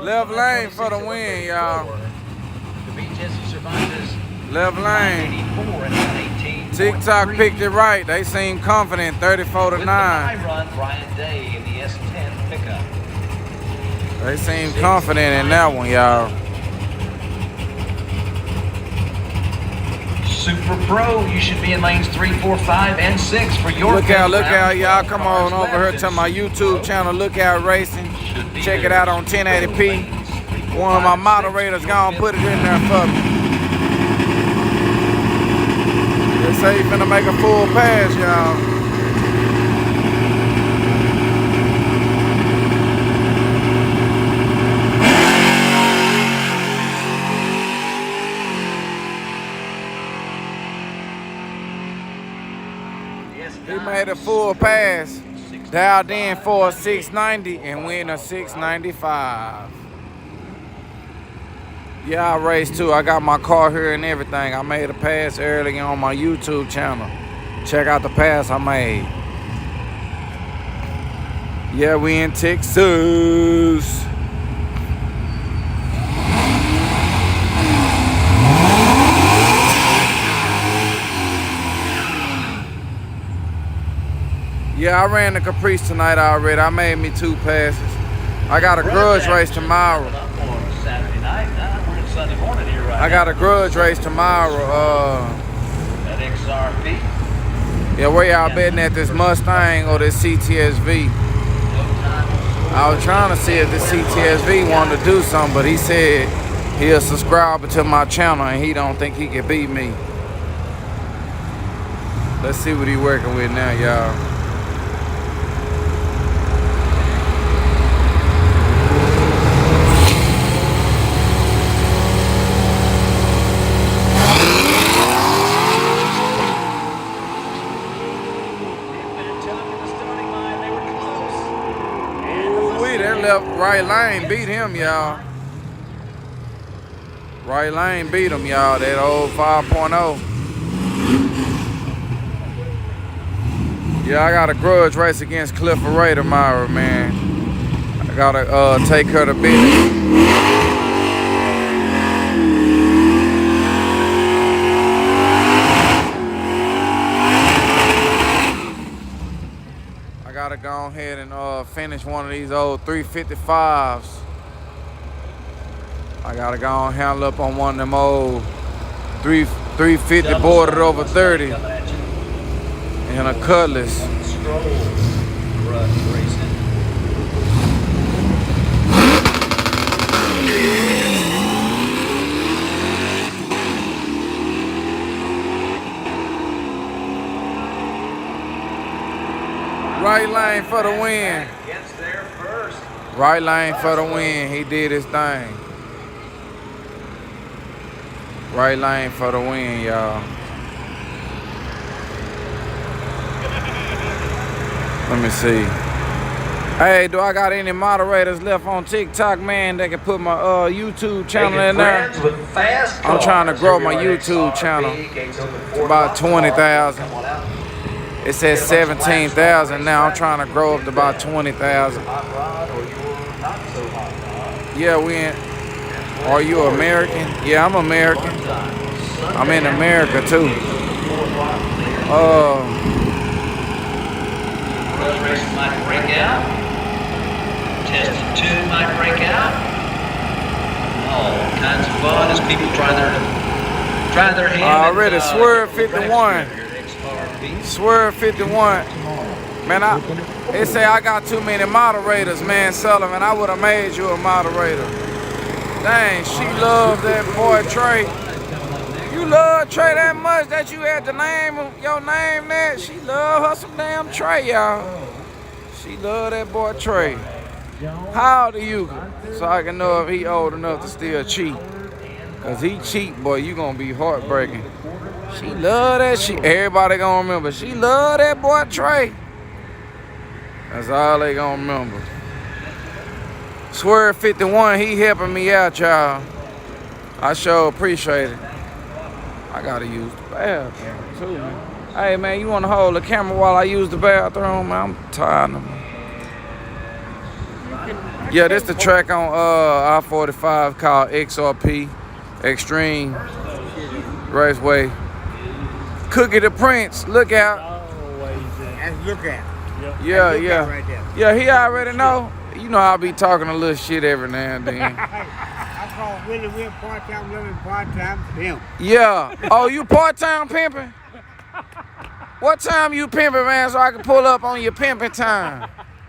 Left lane for the win, y'all. Left lane. TikTok picked it right. They seem confident, 34-9. They seem confident in that one, y'all. Super Pro, you should be in lanes 3, 4, 5, and 6 for your look out, y'all. Come on over here to my YouTube channel, Lookout Racing. Check it out on 1080p. One of my moderators gonna put it in there for me. They say you finna make a full pass, y'all. He made a full pass, dialed in for a 690 and win a 695. Yeah, I raced too. I got my car here and everything. I made a pass early on my YouTube channel. Check out the pass I made. Yeah, we in Texas. Yeah, I ran the Caprice tonight already. I made me 2 passes. I got a grudge race tomorrow. I got a grudge race tomorrow. Yeah, where y'all betting at, this Mustang or this CTSV? I was trying to see if this CTSV wanted to do something, but he said he'll subscribe to my channel and he don't think he can beat me. Let's see what he working with now, y'all. Left right lane beat him, y'all. Right lane beat him, y'all. That old 5.0. Yeah, I got a grudge race against Clifford Ray tomorrow, man. I gotta take her to business. I gotta go ahead and finish one of these old 355s. I gotta go and handle up on one of them old 350 bordered over 30 and a Cutlass. racing. Right lane for the win. Gets there first. Right lane for the win. He did his thing. Right lane for the win, y'all. Let me see. Hey, do I got any moderators left on TikTok, man, that can put my YouTube channel in there? I'm trying to grow my YouTube channel to about 20,000. It says 17,000 now. I'm trying to grow up to about 20,000. Yeah, we in. Are you American? Yeah, I'm American. I'm in America too. First race might break out. Testing 2 might break out. All kinds of fun as people try their hand. Already Swerve 51. Swerve 51. Man, they say I got too many moderators, man, Sullivan. I would have made you a moderator. Dang, she loved that boy Trey. You love Trey that much that you had to name your name that? She love her some damn Trey, y'all. She love that boy Trey. How old are you? So I can know if he old enough to still cheat. Cause he cheat, boy, you gonna be heartbreaking. She love that shit. Everybody gonna remember. She love that boy Trey. That's all they gonna remember. Swerve 51, he helping me out, y'all. I sure appreciate it. I gotta use the bathroom too, man. Hey man, you wanna hold the camera while I use the bathroom? Man, I'm tired of them. Yeah, this the track on I-45 called XRP, Xtreme Raceway. Cookie the Prince, look out. And look at. Yeah, look yeah. at right there. Yeah, he already know. You know I'll be talking a little shit every now and then. I call Willie Will part-time living, part-time pimp. Yeah. Oh, you part-time pimping? What time you pimping, man, so I can pull up on your pimping time?